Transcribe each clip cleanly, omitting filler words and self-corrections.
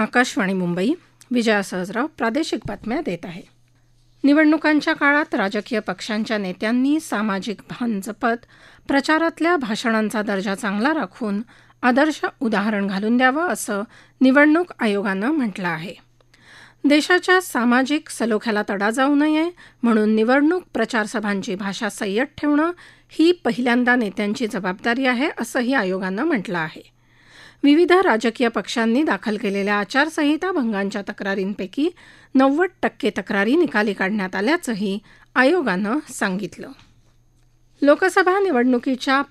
आकाशवाणी मुंबई. विजया सहजराव प्रादेशिक बातम्या देत आहे. निवडणुकांच्या काळात राजकीय पक्षांच्या नेत्यांनी सामाजिक भान जपत प्रचारातल्या भाषणांचा दर्जा चांगला राखून आदर्श उदाहरण घालून द्यावं असं निवडणूक आयोगानं म्हटलं आहे. देशाच्या सामाजिक सलोख्याला तडा जाऊ नये म्हणून निवडणूक प्रचारसभांची भाषा संयत ठेवणं ही पहिल्यांदा नेत्यांची जबाबदारी आहे असंही आयोगानं म्हटलं आहे. विविध राजकीय पक्षांनी दाखल केलेल्या आचारसंहिता भंगांच्या तक्रारींपैकी 90% तक्रारी निकाली काढण्यात आल्याचंही आयोगानं सांगितलं. लोकसभा निवडणुकीच्या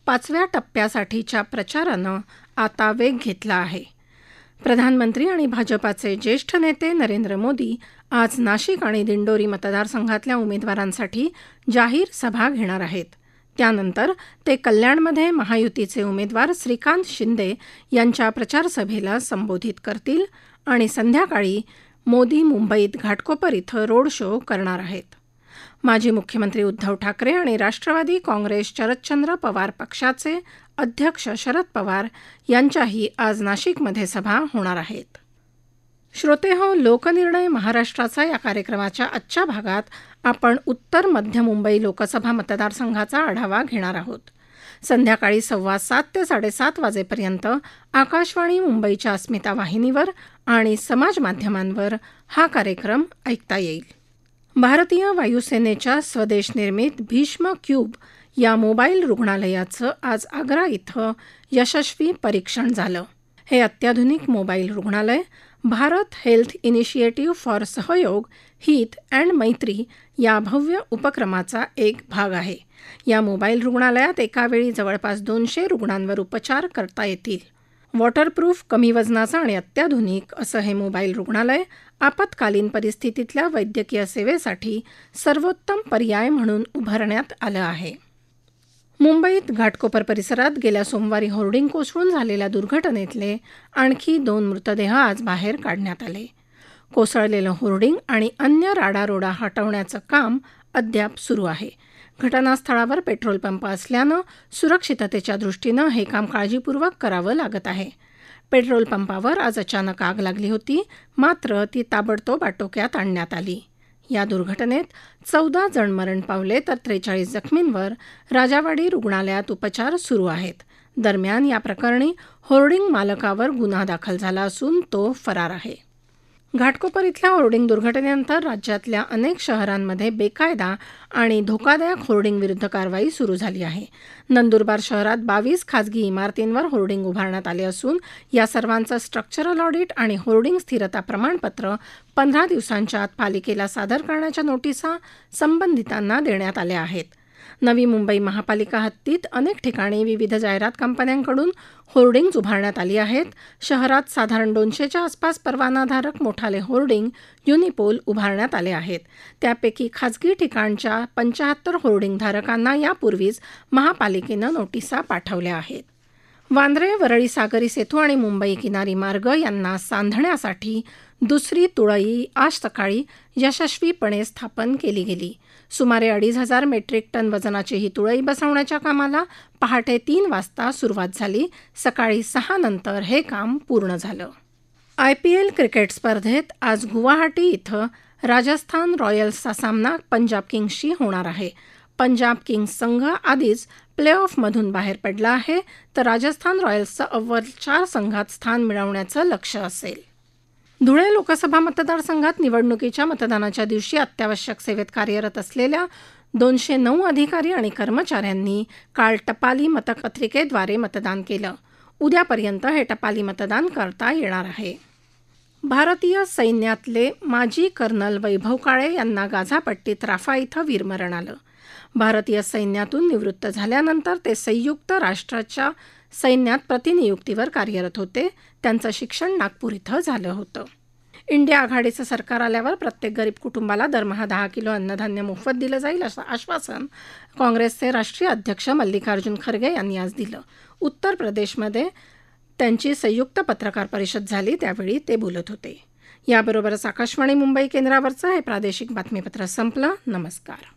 5व्या टप्प्यासाठीच्या प्रचारानं आता वेग घेतला आहे. प्रधानमंत्री आणि भाजपाचे ज्येष्ठ नेते नरेंद्र मोदी आज नाशिक आणि दिंडोरी मतदारसंघातल्या उमेदवारांसाठी जाहीर सभा घेणार आहेत. त्यानंतर ते कल्याणमध्ये महायुतीचे उमेदवार श्रीकांत शिंदे यांच्या प्रचारसभेला संबोधित करतील आणि संध्याकाळी मोदी मुंबईत घाटकोपर इथं रोड शो करणार आहेत. माजी मुख्यमंत्री उद्धव ठाकरे आणि राष्ट्रवादी काँग्रेस शरदचंद्र पवार पक्षाचे अध्यक्ष शरद पवार यांच्याही आज नाशिकमध्ये सभा होणार आहेत. श्रोतेहो, लोकनिर्णय महाराष्ट्राचा या कार्यक्रमाच्या आजच्या भागात आपण उत्तर मध्य मुंबई लोकसभा मतदारसंघाचा आढावा घेणार आहोत. संध्याकाळी 7:15 ते 7:30 वाजेपर्यंत आकाशवाणी मुंबईच्या अस्मिता वाहिनीवर आणि समाज माध्यमांवर हा कार्यक्रम ऐकता येईल. भारतीय वायुसेनेच्या स्वदेश निर्मित भीष्म क्यूब या मोबाईल रुग्णालयाचं आज आग्रा इथं यशस्वी परीक्षण झालं. हे अत्याधुनिक मोबाईल रुग्णालय भारत हेल्थ इनिशिएटिव्ह फॉर सहयोग, हित अँड मैत्री या भव्य उपक्रमाचा एक भाग आहे. या मोबाईल रुग्णालयात एकावेळी जवळपास 200 रुग्णांवर उपचार करता येतील. वॉटरप्रूफ, कमी वजनाचं आणि अत्याधुनिक असं हे मोबाईल रुग्णालय आपत्कालीन परिस्थितीतल्या वैद्यकीय सेवेसाठी सर्वोत्तम पर्याय म्हणून उभारण्यात आलं आहे. मुंबईत घाटकोपर परिसरात गेल्या सोमवारी होर्डिंग कोसळून झालेल्या दुर्घटनेतले आणखी 2 मृतदेह आज बाहेर काढण्यात आले. कोसळलेलं होर्डिंग आणि अन्य राडारोडा हटवण्याचं काम अद्याप सुरू आहे. घटनास्थळावर पेट्रोल पंप असल्यानं सुरक्षिततेच्या दृष्टीनं हे काम काळजीपूर्वक करावं लागत आहे. पेट्रोल पंपावर आज अचानक आग लागली होती, मात्र ती ताबडतोब आटोक्यात आणण्यात आली. या दुर्घटनेत 14 जण मरण पावले तर 43 जखमींवर राजावाडी रुग्णालयात उपचार सुरू आहेत. दरम्यान या प्रकरणी होर्डिंग मालकावर गुन्हा दाखल झाला असून तो फरार आहे. घाटकोपर इथल्या होर्डिंग दुर्घटनेनंतर राज्यातल्या अनेक शहरांमध्ये बेकायदा आणि धोकादायक होर्डिंग विरुद्ध कारवाई सुरू झाली आहे. नंदुरबार शहरात 22 खाजगी इमारतींवर होर्डिंग उभारण्यात आले असून या सर्वांचं स्ट्रक्चरल ऑडिट आणि होर्डिंग स्थिरता प्रमाणपत्र 15 दिवसांच्या आत पालिकेला सादर करण्याच्या नोटिसा संबंधितांना देण्यात आल्या आहेत. नवी मुंबई महापालिका हद्दीत अनेक ठिकाणी विविध जाहिरात कंपन्यांकडून होर्डिंग्ज उभारण्यात आली आहेत. शहरात साधारण 200च्या आसपास परवानाधारक मोठाले होर्डिंग युनिपोल उभारण्यात आले आहेत. त्यापैकी खाजगी ठिकाणच्या 75 होर्डिंगधारकांना यापूर्वीच महापालिकेनं नोटिसा पाठवल्या आहेत. वांद्रे वरळी सागरी सेतू आणि मुंबई किनारी मार्ग यांना सांधण्यासाठी दुसरी तुळई आज सकाळी यशस्वीपणे स्थापन केली गेली. सुमारे 2,500 मेट्रिक टन वजनाची ही तुळई बसवण्याच्या कामाला पहाटे 3 वाजता सुरुवात झाली. सकाळी 6 नंतर हे काम पूर्ण झालं. IPL क्रिकेट स्पर्धेत आज गुवाहाटी इथं राजस्थान रॉयल्सचा सामना पंजाब किंग्सशी होणार आहे. पंजाब किंग्स संघ आधीच प्लेऑफमधून बाहेर पडला आहे, तर राजस्थान रॉयल्सचं अव्वल 4 संघात स्थान मिळवण्याचं लक्ष्य असेल. धुळे लोकसभा मतदारसंघात निवडणुकीच्या मतदानाच्या दिवशी अत्यावश्यक सेवेत कार्यरत असलेल्या 209 अधिकारी आणि कर्मचाऱ्यांनी काल टपाली मतपत्रिकेद्वारे मतदान केलं. उद्यापर्यंत हे टपाली मतदान करता येणार आहे. भारतीय सैन्यातले माजी कर्नल वैभव काळे यांना गाझापट्टीत राफा इथं वीरमरण आलं. भारतीय सैन्यातून निवृत्त झाल्यानंतर ते संयुक्त राष्ट्राच्या सैन्यात प्रतिनियुक्तीवर कार्यरत होते. त्यांचं शिक्षण नागपूर इथं झालं होतं. इंडिया आघाडीचं सरकार आल्यावर प्रत्येक गरीब कुटुंबाला दरमहा 10 किलो अन्नधान्य मोफत दिलं जाईल असं आश्वासन काँग्रेसचे राष्ट्रीय अध्यक्ष मल्लिकार्जुन खरगे यांनी आज दिलं. उत्तर प्रदेशमध्ये त्यांची संयुक्त पत्रकार परिषद झाली, त्यावेळी ते बोलत होते. याबरोबरच आकाशवाणी मुंबई केंद्रावरचं हे प्रादेशिक बातमीपत्र संपलं. नमस्कार.